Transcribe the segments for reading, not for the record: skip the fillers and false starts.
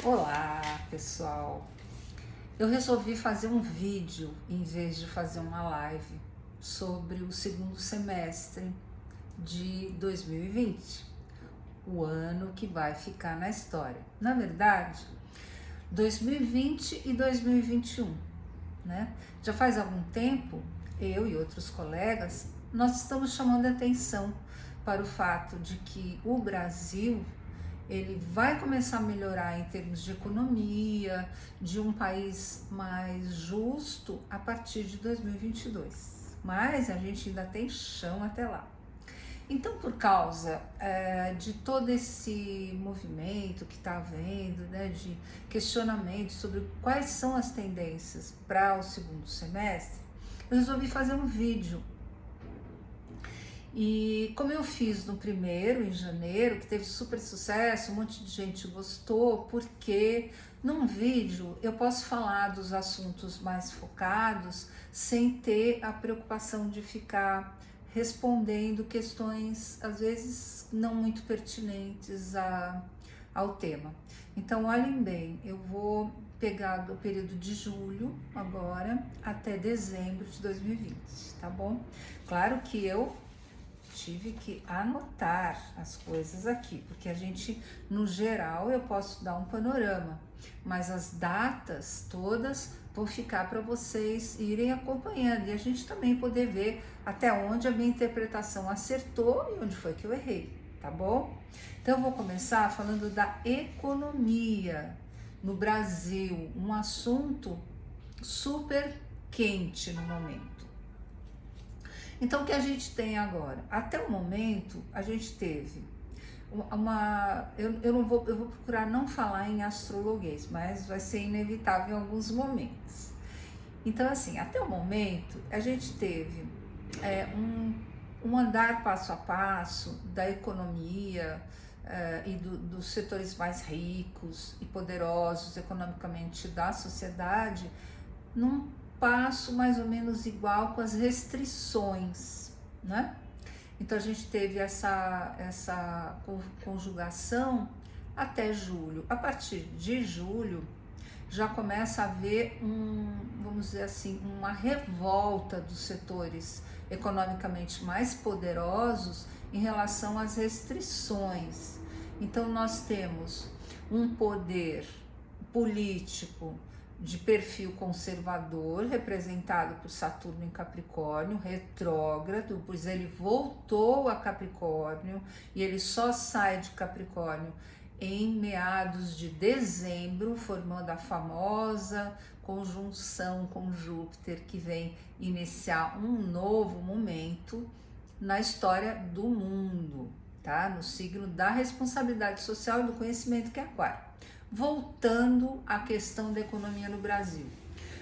Olá, pessoal! Eu resolvi fazer um vídeo em vez de fazer uma live sobre o segundo semestre de 2020, o ano que vai ficar na história. Na verdade, 2020 e 2021, né? Já faz algum tempo, eu e outros colegas, nós estamos chamando a atenção para o fato de que o Brasil ele vai começar a melhorar em termos de economia, de um país mais justo a partir de 2022. Mas a gente ainda tem chão até lá. Então, por causa de todo esse movimento que está havendo, né, de questionamento sobre quais são as tendências para o segundo semestre, eu resolvi fazer um vídeo. E como eu fiz no primeiro, em janeiro, que teve super sucesso, um monte de gente gostou, porque num vídeo eu posso falar dos assuntos mais focados sem ter a preocupação de ficar respondendo questões, às vezes, não muito pertinentes ao tema. Então, olhem bem, eu vou pegar do período de julho agora até dezembro de 2020, tá bom? Claro que eu tive que anotar as coisas aqui, porque a gente, no geral, eu posso dar um panorama, mas as datas todas vão ficar para vocês irem acompanhando e a gente também poder ver até onde a minha interpretação acertou e onde foi que eu errei, tá bom? Então eu vou começar falando da economia no Brasil, um assunto super quente no momento. Então, o que a gente tem agora? Até o momento, a gente teve eu vou procurar não falar em astrologuês, mas vai ser inevitável em alguns momentos. Então, assim, até o momento, a gente teve um andar passo a passo da economia e dos setores mais ricos e poderosos economicamente da sociedade, num passo mais ou menos igual com as restrições, né? Então a gente teve essa conjugação até julho. A partir de julho já começa a haver vamos dizer assim, uma revolta dos setores economicamente mais poderosos em relação às restrições. Então nós temos um poder político de perfil conservador, representado por Saturno em Capricórnio, retrógrado, pois ele voltou a Capricórnio e ele só sai de Capricórnio em meados de dezembro, formando a famosa conjunção com Júpiter, que vem iniciar um novo momento na história do mundo, tá? No signo da responsabilidade social e do conhecimento, que é Aquário. Voltando à questão da economia no Brasil,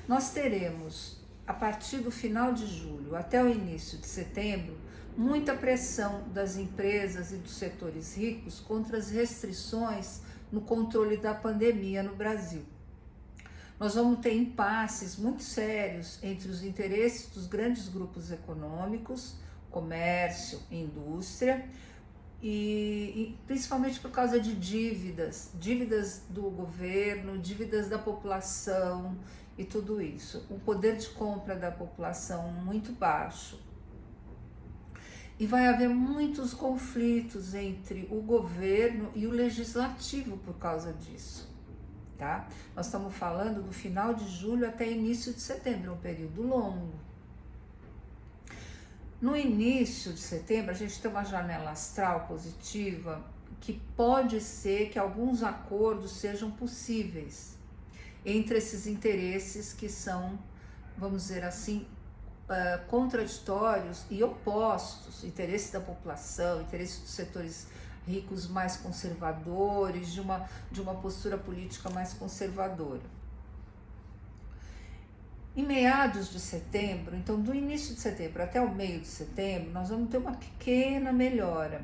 nós teremos, a partir do final de julho até o início de setembro, muita pressão das empresas e dos setores ricos contra as restrições no controle da pandemia no Brasil. Nós vamos ter impasses muito sérios entre os interesses dos grandes grupos econômicos, comércio e indústria, e principalmente por causa de dívidas do governo, dívidas da população e tudo isso. O poder de compra da população muito baixo. E vai haver muitos conflitos entre o governo e o legislativo por causa disso, tá? Nós estamos falando do final de julho até início de setembro, é um período longo. No início de setembro, a gente tem uma janela astral positiva que pode ser que alguns acordos sejam possíveis entre esses interesses que são, vamos dizer assim, contraditórios e opostos, interesse da população, interesse dos setores ricos mais conservadores, de uma postura política mais conservadora. Em meados de setembro, então do início de setembro até o meio de setembro, nós vamos ter uma pequena melhora.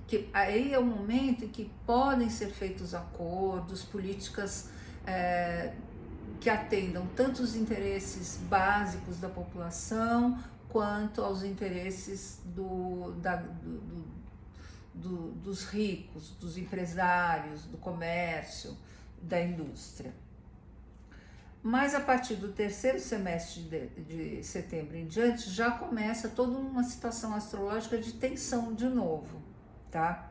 Que aí é o momento em que podem ser feitos acordos, políticas que atendam tanto os interesses básicos da população quanto aos interesses dos ricos, dos empresários, do comércio, da indústria. Mas a partir do terceiro semestre de setembro em diante, já começa toda uma situação astrológica de tensão de novo, tá?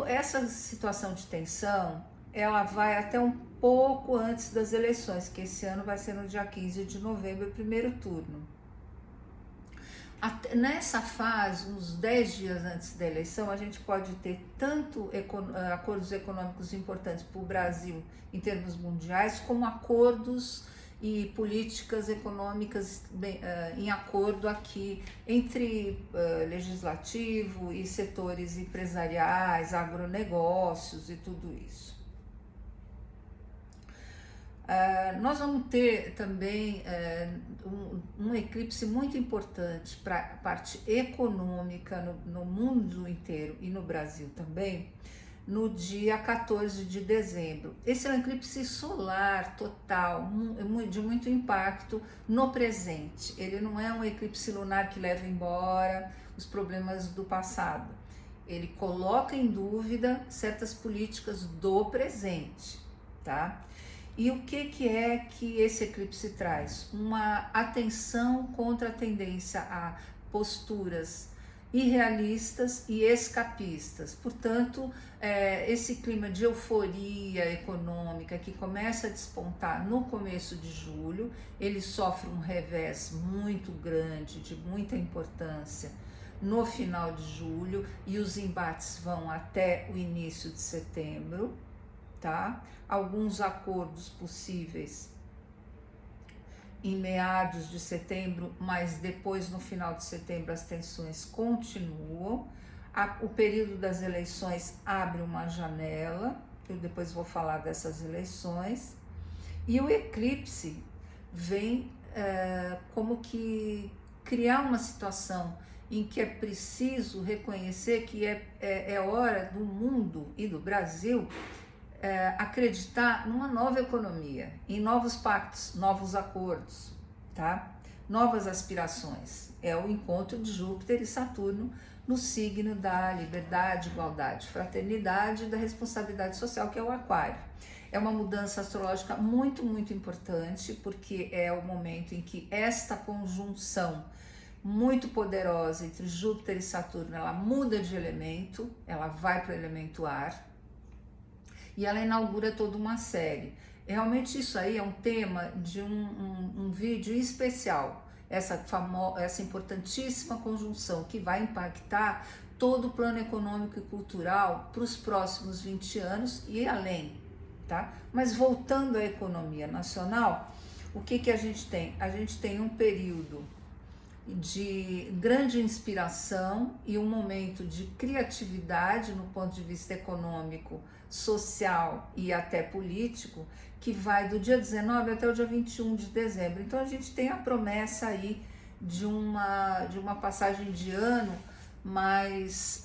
Essa situação de tensão, ela vai até um pouco antes das eleições, que esse ano vai ser no dia 15 de novembro, primeiro turno. Nessa fase, uns 10 dias antes da eleição, a gente pode ter tanto acordos econômicos importantes para o Brasil em termos mundiais, como acordos e políticas econômicas em acordo aqui entre legislativo e setores empresariais, agronegócios e tudo isso. Nós vamos ter também um eclipse muito importante para a parte econômica no mundo inteiro e no Brasil também, no dia 14 de dezembro. Esse é um eclipse solar total, de muito impacto no presente. Ele não é um eclipse lunar que leva embora os problemas do passado. Ele coloca em dúvida certas políticas do presente, tá? E o que é que esse eclipse traz? Uma atenção contra a tendência a posturas irrealistas e escapistas. Portanto, esse clima de euforia econômica que começa a despontar no começo de julho, ele sofre um revés muito grande, de muita importância, no final de julho, e os embates vão até o início de setembro, tá? Alguns acordos possíveis em meados de setembro, mas depois, no final de setembro, as tensões continuam. O período das eleições abre uma janela, eu depois vou falar dessas eleições, e o eclipse vem como que criar uma situação em que é preciso reconhecer que é hora do mundo e do Brasil acreditar numa nova economia, em novos pactos, novos acordos, tá? Novas aspirações. É o encontro de Júpiter e Saturno no signo da liberdade, igualdade, fraternidade e da responsabilidade social, que é o Aquário. É uma mudança astrológica muito, muito importante, porque é o momento em que esta conjunção muito poderosa entre Júpiter e Saturno, ela muda de elemento, ela vai para o elemento ar, e ela inaugura toda uma série. Realmente isso aí é um tema de um vídeo especial, essa importantíssima conjunção que vai impactar todo o plano econômico e cultural para os próximos 20 anos e além, tá? Mas voltando à economia nacional, o que a gente tem? A gente tem um período de grande inspiração e um momento de criatividade no ponto de vista econômico, social e até político, que vai do dia 19 até o dia 21 de dezembro. Então a gente tem a promessa aí de uma passagem de ano, mas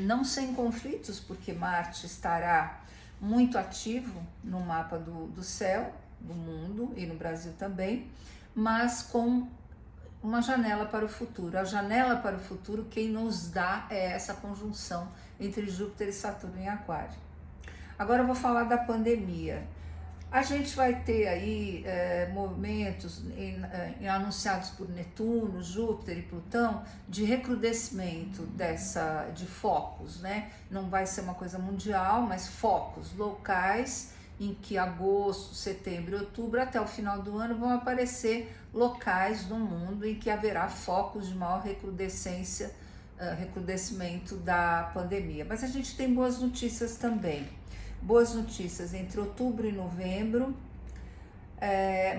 não sem conflitos, porque Marte estará muito ativo no mapa do céu, do mundo e no Brasil também, mas com uma janela para o futuro. A janela para o futuro, quem nos dá é essa conjunção entre Júpiter e Saturno em Aquário. Agora eu vou falar da pandemia. A gente vai ter aí movimentos anunciados por Netuno, Júpiter e Plutão de recrudescimento de focos, né? Não vai ser uma coisa mundial, mas focos locais em que agosto, setembro e outubro, até o final do ano, vão aparecer locais no mundo em que haverá focos de maior recrudescimento da pandemia. Mas a gente tem boas notícias também. Boas notícias entre outubro e novembro,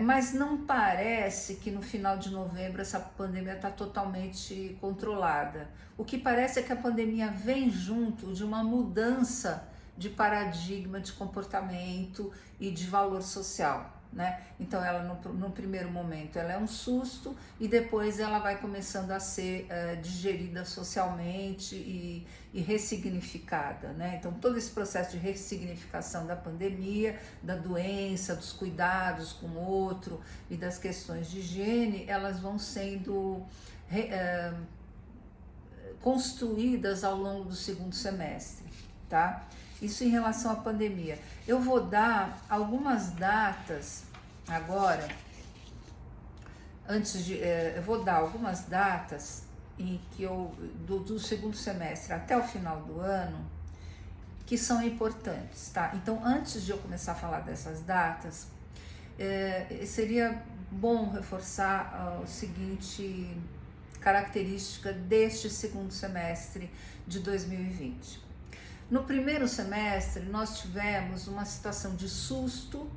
mas não parece que no final de novembro essa pandemia está totalmente controlada. O que parece é que a pandemia vem junto de uma mudança de paradigma, de comportamento e de valor social, né? Então ela no primeiro momento ela é um susto e depois ela vai começando a ser digerida socialmente e ressignificada, né? Então todo esse processo de ressignificação da pandemia, da doença, dos cuidados com o outro e das questões de higiene, elas vão sendo construídas ao longo do segundo semestre, tá? Isso em relação à pandemia. Eu vou dar algumas datas agora, eu vou dar algumas datas em que do segundo semestre até o final do ano, que são importantes, tá? Então, antes de eu começar a falar dessas datas, seria bom reforçar a seguinte característica deste segundo semestre de 2020. No primeiro semestre, nós tivemos uma situação de susto,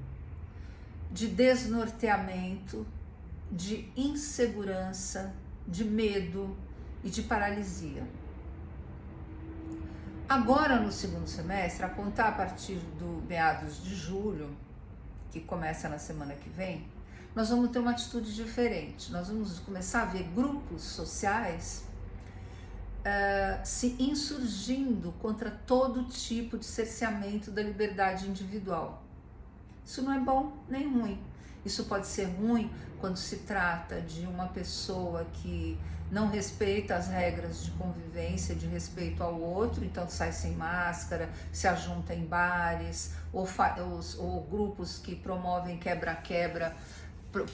de desnorteamento, de insegurança, de medo e de paralisia. Agora, no segundo semestre, a contar a partir do meados de julho, que começa na semana que vem, nós vamos ter uma atitude diferente. Nós vamos começar a ver grupos sociais se insurgindo contra todo tipo de cerceamento da liberdade individual. Isso não é bom nem ruim. Isso pode ser ruim quando se trata de uma pessoa que não respeita as regras de convivência, de respeito ao outro, então sai sem máscara, se ajunta em bares, ou grupos que promovem quebra-quebra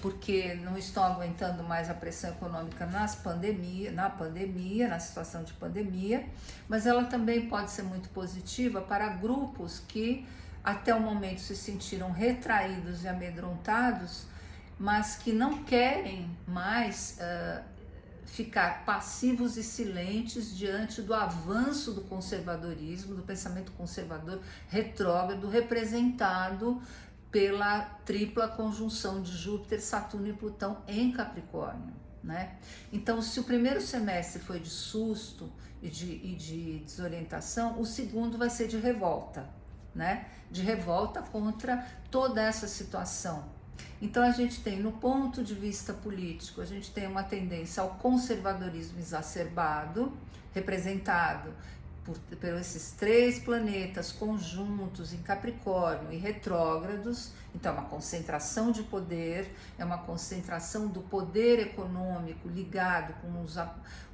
porque não estão aguentando mais a pressão econômica na situação de pandemia, mas ela também pode ser muito positiva para grupos que até o momento se sentiram retraídos e amedrontados, mas que não querem mais ficar passivos e silentes diante do avanço do conservadorismo, do pensamento conservador retrógrado, representado pela tripla conjunção de Júpiter, Saturno e Plutão em Capricórnio, né? Então, se o primeiro semestre foi de susto e de desorientação, o segundo vai ser de revolta, né? De revolta contra toda essa situação. Então, a gente tem, no ponto de vista político, a gente tem uma tendência ao conservadorismo exacerbado, representado por esses três planetas conjuntos em Capricórnio e retrógrados. Então, é uma concentração de poder, é uma concentração do poder econômico ligado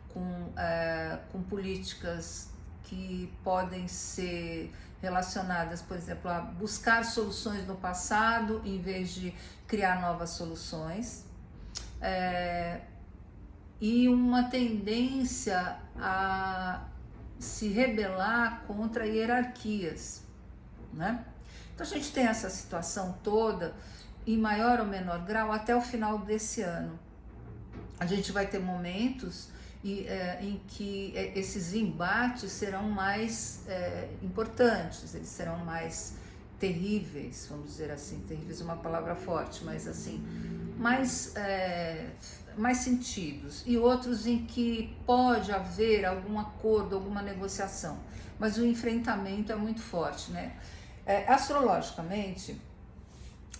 com políticas que podem ser relacionadas, por exemplo, a buscar soluções no passado em vez de criar novas soluções, e uma tendência a se rebelar contra hierarquias, né? Então a gente tem essa situação toda em maior ou menor grau até o final desse ano. A gente vai ter momentos em que esses embates serão mais importantes, eles serão mais terríveis, vamos dizer assim. Terríveis é uma palavra forte, mas assim, mais sentidos, e outros em que pode haver algum acordo, alguma negociação, mas o enfrentamento é muito forte, né? Astrologicamente,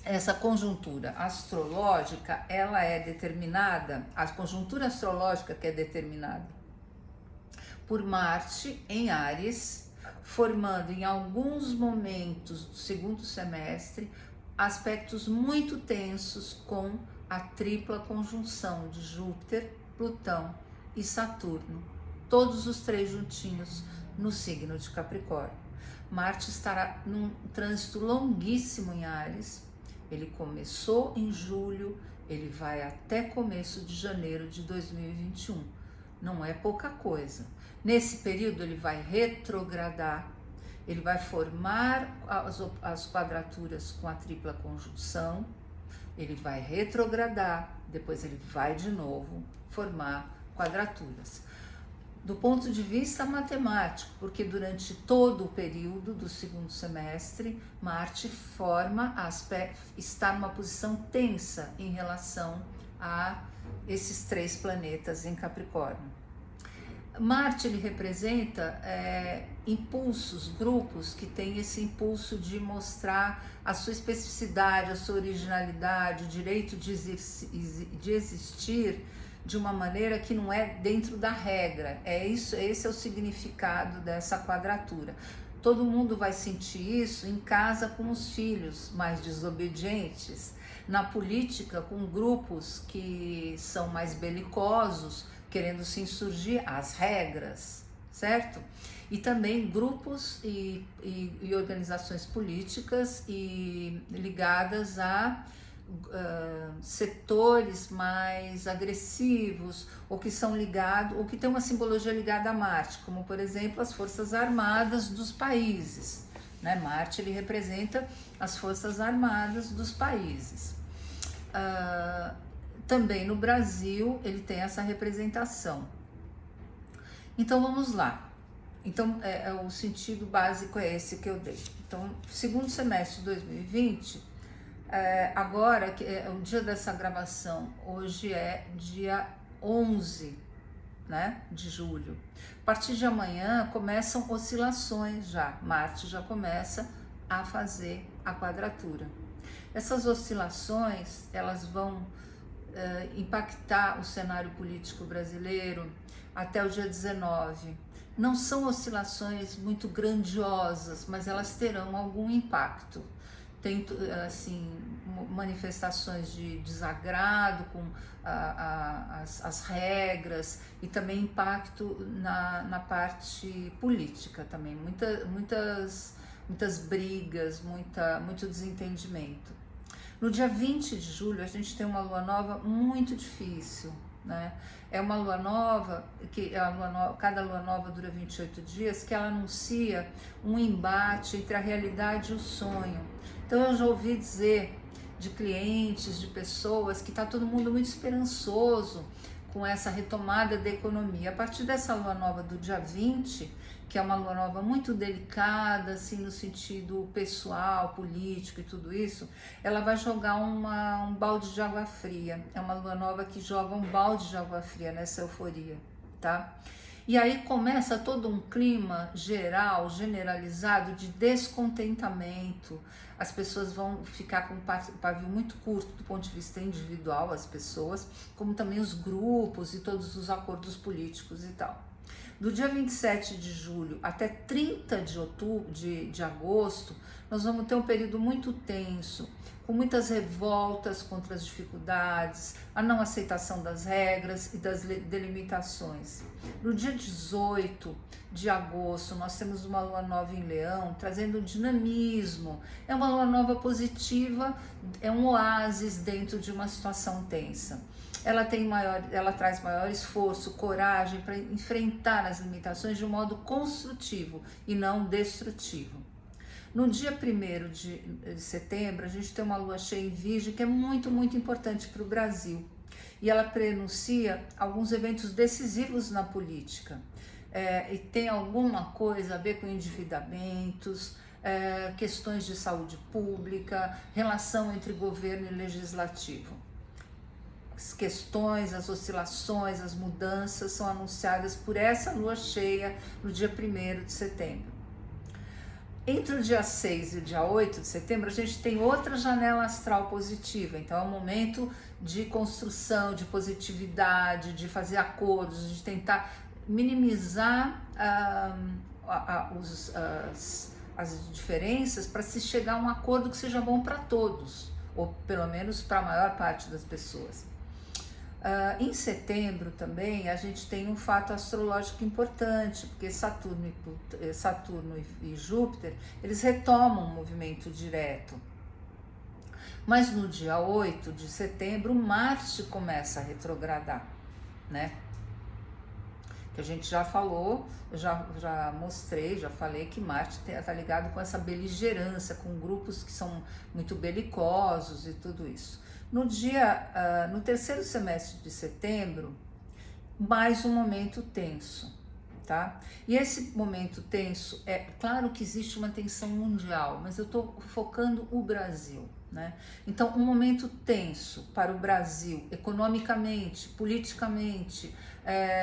essa conjuntura astrológica, ela é determinada, a conjuntura astrológica que é determinada por Marte em Áries, formando em alguns momentos do segundo semestre aspectos muito tensos com a tripla conjunção de Júpiter, Plutão e Saturno, todos os três juntinhos no signo de Capricórnio. Marte estará num trânsito longuíssimo em Áries. Ele começou em julho, ele vai até começo de janeiro de 2021. Não é pouca coisa. Nesse período ele vai retrogradar, ele vai formar as quadraturas com a tripla conjunção, ele vai retrogradar, depois ele vai de novo formar quadraturas. Do ponto de vista matemático, porque durante todo o período do segundo semestre, Marte está numa posição tensa em relação a esses três planetas em Capricórnio. Marte, ele representa impulsos, grupos que têm esse impulso de mostrar a sua especificidade, a sua originalidade, o direito de existir de uma maneira que não é dentro da regra. Esse é o significado dessa quadratura. Todo mundo vai sentir isso em casa com os filhos mais desobedientes, na política com grupos que são mais belicosos, querendo se insurgir às regras, certo? E também grupos e organizações políticas e ligadas a setores mais agressivos ou que são ligados, ou que tem uma simbologia ligada a Marte, como por exemplo as Forças Armadas dos países, né? Marte ele representa as Forças Armadas dos países. Também no Brasil ele tem essa representação. Então vamos lá. Então o sentido básico é esse que eu dei. Então, segundo semestre de 2020, agora, que é o dia dessa gravação, hoje é dia 11, né, de julho. A partir de amanhã começam oscilações já, Marte já começa a fazer a quadratura. Essas oscilações, elas vão impactar o cenário político brasileiro até o dia 19. Não são oscilações muito grandiosas, mas elas terão algum impacto. Tem assim, manifestações de desagrado com as regras e também impacto na parte política também, muitas brigas, muito desentendimento. No dia 20 de julho a gente tem uma lua nova muito difícil, né? É uma lua nova, cada lua nova dura 28 dias, que ela anuncia um embate entre a realidade e o sonho. Então eu já ouvi dizer de clientes, de pessoas, que está todo mundo muito esperançoso com essa retomada da economia. A partir dessa lua nova do dia 20, que é uma lua nova muito delicada, assim, no sentido pessoal, político e tudo isso, ela vai jogar um balde de água fria. É uma lua nova que joga um balde de água fria nessa euforia, tá? E aí começa todo um clima geral, generalizado de descontentamento. As pessoas vão ficar com um pavio muito curto do ponto de vista individual, as pessoas, como também os grupos e todos os acordos políticos e tal. Do dia 27 de julho até 30 de agosto, nós vamos ter um período muito tenso, com muitas revoltas contra as dificuldades, a não aceitação das regras e das delimitações. No dia 18 de agosto, nós temos uma lua nova em Leão, trazendo dinamismo. É uma lua nova positiva, é um oásis dentro de uma situação tensa. Ela traz maior esforço, coragem para enfrentar as limitações de um modo construtivo e não destrutivo. No dia 1º de setembro, a gente tem uma lua cheia em Virgem, que é muito, muito importante para o Brasil. E ela prenuncia alguns eventos decisivos na política. E tem alguma coisa a ver com endividamentos, questões de saúde pública, relação entre governo e legislativo. As questões, as oscilações, as mudanças são anunciadas por essa lua cheia no dia 1º de setembro. Entre o dia 6 e o dia 8 de setembro, a gente tem outra janela astral positiva. Então é um momento de construção, de positividade, de fazer acordos, de tentar minimizar as diferenças para se chegar a um acordo que seja bom para todos, ou pelo menos para a maior parte das pessoas. Em setembro também a gente tem um fato astrológico importante, porque Saturno e Júpiter, eles retomam o movimento direto. Mas no dia 8 de setembro, Marte começa a retrogradar, né? Que a gente já falou, eu já mostrei, já falei que Marte está ligado com essa beligerância, com grupos que são muito belicosos e tudo isso. No 3º semestre de setembro, mais um momento tenso, tá? E esse momento tenso, é claro que existe uma tensão mundial, mas eu estou focando o Brasil, né? Então, um momento tenso para o Brasil, economicamente, politicamente,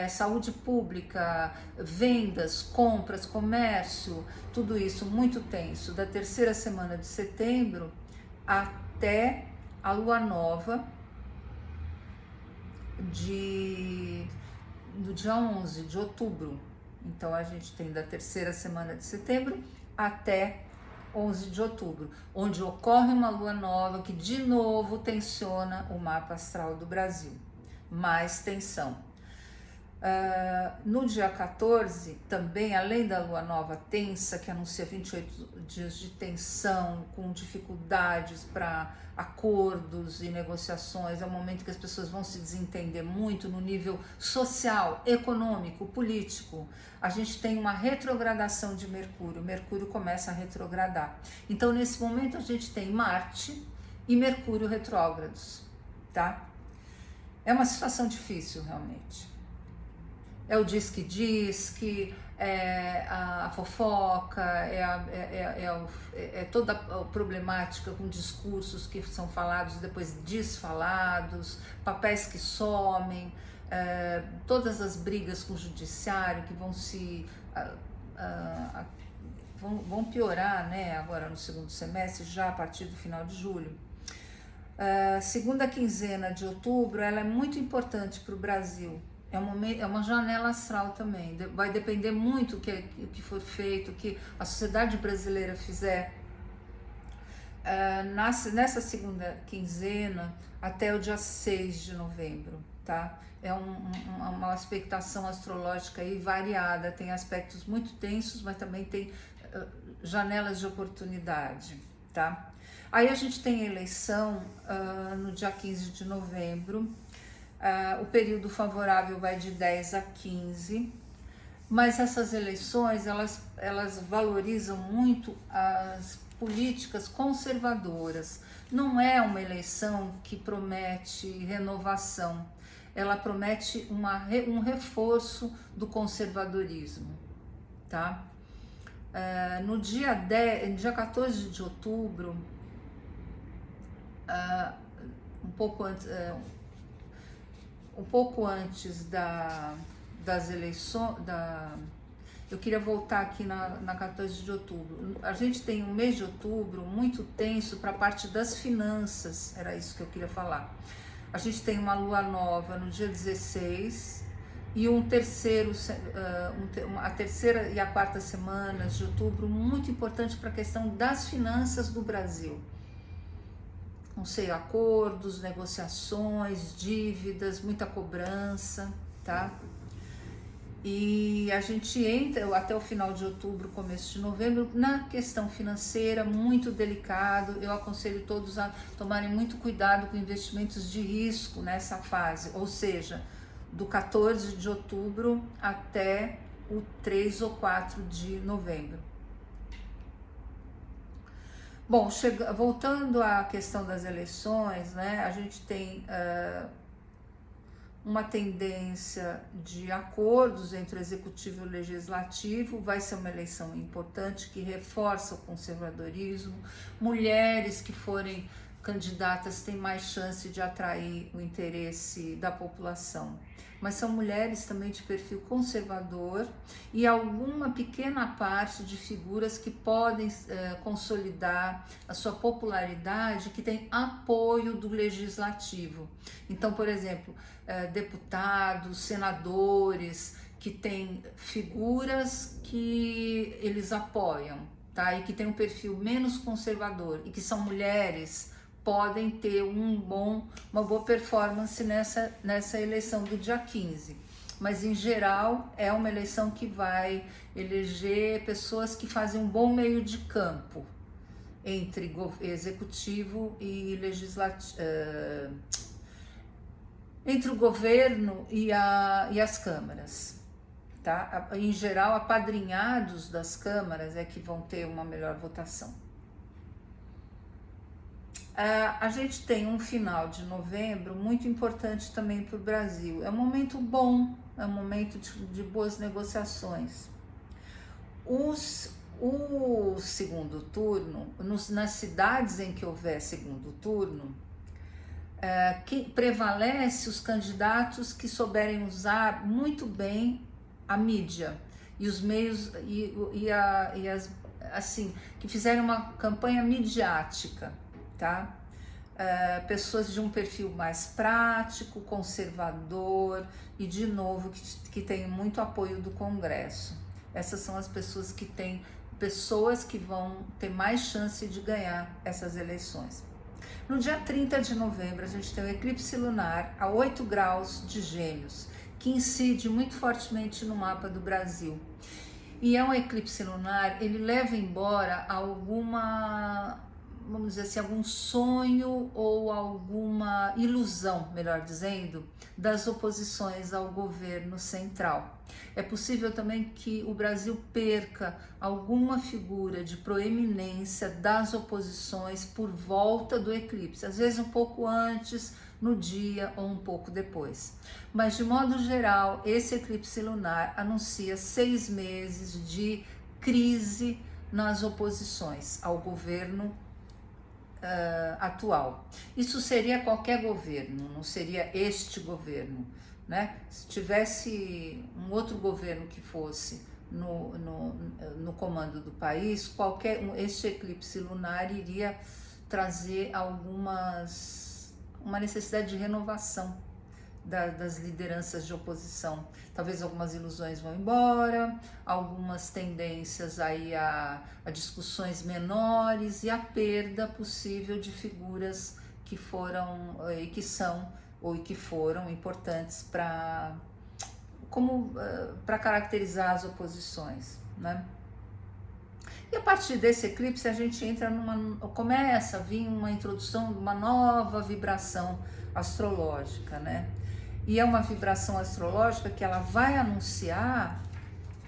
saúde pública, vendas, compras, comércio, tudo isso muito tenso, da 3ª semana de setembro até a lua nova do dia 11 de outubro. Então a gente tem da 3ª semana de setembro até 11 de outubro, onde ocorre uma lua nova que de novo tensiona o mapa astral do Brasil. Mais tensão. No dia 14, também, além da lua nova tensa, que anuncia 28 dias de tensão, com dificuldades para acordos e negociações, é um momento que as pessoas vão se desentender muito no nível social, econômico, político. A gente tem uma retrogradação de Mercúrio, Mercúrio começa a retrogradar. Então, nesse momento, a gente tem Marte e Mercúrio retrógrados, tá? É uma situação difícil, realmente. É o diz que é a fofoca, é toda a problemática com discursos que são falados depois desfalados, papéis que somem, todas as brigas com o judiciário que vão piorar, né, agora no segundo semestre, já a partir do final de julho. Segunda quinzena de outubro, ela é muito importante para o Brasil. É uma janela astral também, vai depender muito o que for feito, o que a sociedade brasileira fizer nessa segunda quinzena até o dia 6 de novembro, tá? É uma expectação astrológica aí variada, tem aspectos muito tensos, mas também tem janelas de oportunidade, tá? Aí a gente tem a eleição no dia 15 de novembro, o período favorável vai de 10 a 15, mas essas eleições, elas valorizam muito as políticas conservadoras. Não é uma eleição que promete renovação, ela promete um reforço do conservadorismo, tá? No dia 14 de outubro, um pouco antes das eleições, eu queria voltar aqui na 14 de outubro. A gente tem um mês de outubro muito tenso para a parte das finanças, era isso que eu queria falar. A gente tem uma lua nova no dia 16 e a terceira e a quarta semanas de outubro, muito importante para a questão das finanças do Brasil. Não sei, acordos, negociações, dívidas, muita cobrança, tá? E a gente entra até o final de outubro, começo de novembro, na questão financeira, muito delicado. Eu aconselho todos a tomarem muito cuidado com investimentos de risco nessa fase, ou seja, do 14 de outubro até o 3 ou 4 de novembro. Bom, voltando à questão das eleições, né, a gente tem uma tendência de acordos entre o executivo e o legislativo. Vai ser uma eleição importante que reforça o conservadorismo. Mulheres que forem candidatas têm mais chance de atrair o interesse da população. Mas são mulheres também de perfil conservador e alguma pequena parte de figuras que podem consolidar a sua popularidade, que tem apoio do legislativo. Então, por exemplo, deputados, senadores, que têm figuras que eles apoiam, tá? E que têm um perfil menos conservador e que são mulheres, podem ter uma boa performance nessa eleição do dia 15. Mas, em geral, é uma eleição que vai eleger pessoas que fazem um bom meio de campo entre executivo e legislativo, entre o governo e as câmaras. Tá? Em geral, apadrinhados das câmaras é que vão ter uma melhor votação. A gente tem um final de novembro muito importante também para o Brasil. É um momento bom, é um momento de boas negociações. O segundo turno, nas cidades em que houver segundo turno, que prevalece os candidatos que souberem usar muito bem a mídia e os meios assim, que fizerem uma campanha midiática. Tá? Pessoas de um perfil mais prático, conservador e, de novo, que tem muito apoio do Congresso. Essas são as pessoas que vão ter mais chance de ganhar essas eleições. No dia 30 de novembro, a gente tem o eclipse lunar a 8 graus de Gêmeos, que incide muito fortemente no mapa do Brasil. E é um eclipse lunar, ele leva embora alguma, vamos dizer assim, algum sonho ou alguma ilusão, melhor dizendo, das oposições ao governo central. É possível também que o Brasil perca alguma figura de proeminência das oposições por volta do eclipse, às vezes um pouco antes, no dia ou um pouco depois. Mas de modo geral, esse eclipse lunar anuncia 6 meses de crise nas oposições ao governo atual. Isso seria qualquer governo, não seria este governo, né? Se tivesse um outro governo que fosse no comando do país, este eclipse lunar iria trazer uma necessidade de renovação das lideranças de oposição. Talvez algumas ilusões vão embora, algumas tendências aí a discussões menores e a perda possível de figuras que foram e que são ou que foram importantes para caracterizar as oposições, né? E a partir desse eclipse a gente começa a vir uma introdução de uma nova vibração astrológica, né? E é uma vibração astrológica que ela vai anunciar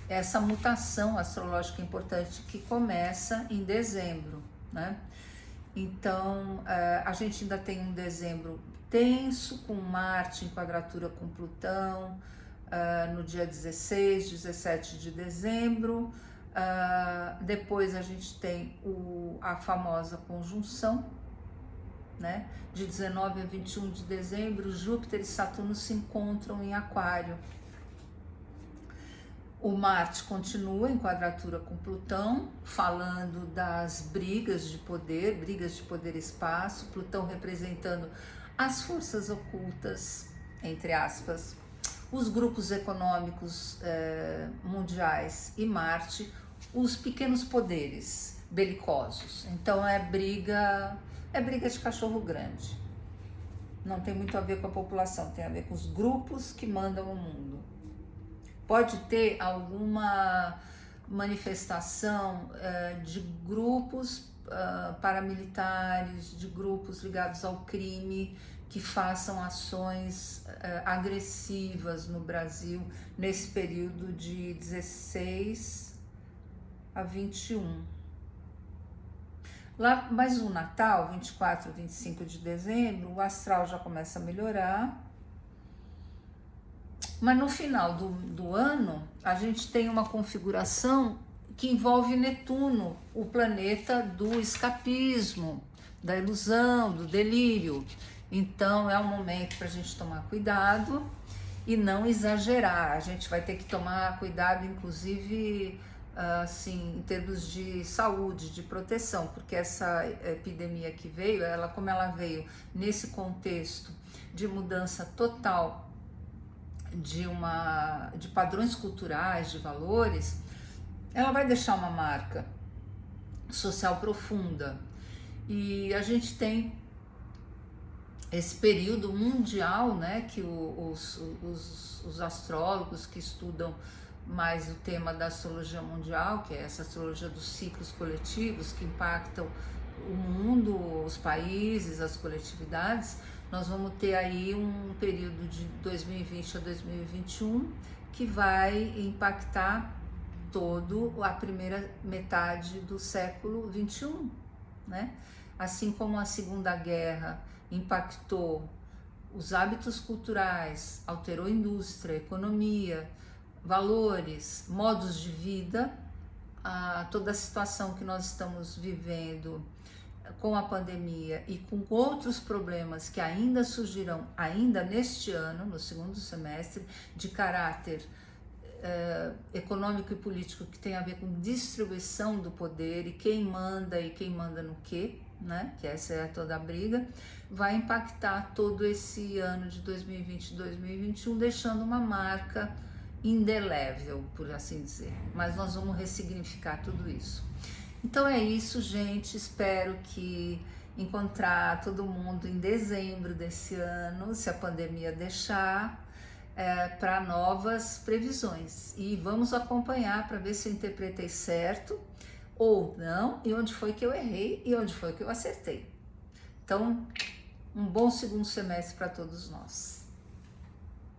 essa mutação astrológica importante que começa em dezembro, né? Então, a gente ainda tem um dezembro tenso, com Marte em quadratura com Plutão, no dia 16, 17 de dezembro. Depois a gente tem a famosa conjunção, né? De 19 a 21 de dezembro, Júpiter e Saturno se encontram em Aquário. O Marte continua em quadratura com Plutão, falando das brigas de poder e espaço, Plutão representando as forças ocultas, entre aspas, os grupos econômicos mundiais, e Marte, os pequenos poderes belicosos. Então é briga de cachorro grande. Não tem muito a ver com a população, tem a ver com os grupos que mandam o mundo. Pode ter alguma manifestação de grupos paramilitares, de grupos ligados ao crime, que façam ações agressivas no Brasil nesse período de 16 a 21. Lá, mas o Natal, 24 e 25 de dezembro, o astral já começa a melhorar. Mas no final do ano, a gente tem uma configuração que envolve Netuno, o planeta do escapismo, da ilusão, do delírio. Então é um momento para a gente tomar cuidado e não exagerar. A gente vai ter que tomar cuidado, inclusive, assim, em termos de saúde, de proteção, porque essa epidemia que veio, como ela veio nesse contexto de mudança total de padrões culturais, de valores, ela vai deixar uma marca social profunda. E a gente tem esse período mundial, né, que os astrólogos que estudam mais o tema da astrologia mundial, que é essa astrologia dos ciclos coletivos que impactam o mundo, os países, as coletividades, nós vamos ter aí um período de 2020 a 2021 que vai impactar todo a primeira metade do século 21, né? Assim como a Segunda Guerra impactou os hábitos culturais, alterou a indústria, a economia, valores, modos de vida, toda a situação que nós estamos vivendo com a pandemia e com outros problemas que ainda surgirão ainda neste ano, no segundo semestre, de caráter econômico e político, que tem a ver com distribuição do poder e quem manda no quê, né? Que essa é toda a briga, vai impactar todo esse ano de 2020 e 2021, deixando uma marca indelével, por assim dizer. Mas nós vamos ressignificar tudo isso. Então é isso, gente. Espero que encontrar todo mundo em dezembro desse ano, se a pandemia deixar. para novas previsões. E vamos acompanhar para ver se eu interpretei certo ou não, e onde foi que eu errei e onde foi que eu acertei. Então, um bom segundo semestre para todos nós.